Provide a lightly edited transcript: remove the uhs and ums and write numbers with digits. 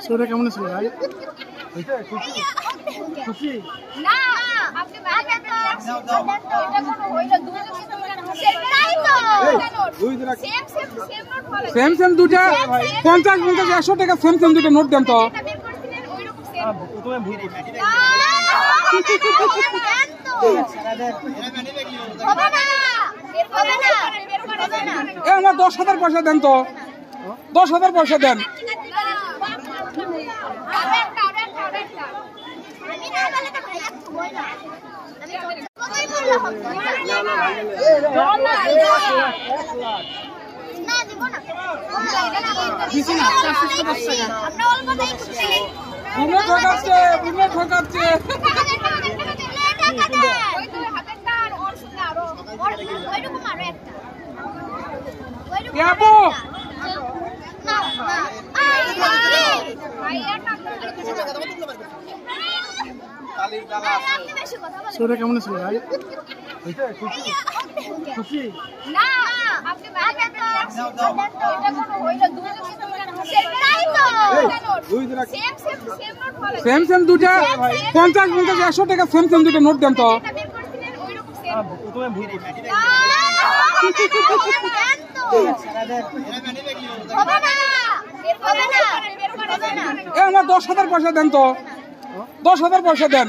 শোটা কেমন ছিল ভাই? খুশি না আপনি সেম সেম দুটা 50-50 100 টাকা সেম সেম দুটো নোট দেন তো। আমার 10,000 পয়সা দেন তো, 10,000 পয়সা দেন। শোটা কেমন ছিল ভাই? খুশি না আপনি সেম সেম দুটা 50-50 100 টাকা সেম সেম দুটো নোট দেন তো। আমার 10,000 পয়সা দেন তো, 10,000 পয়সা দেন।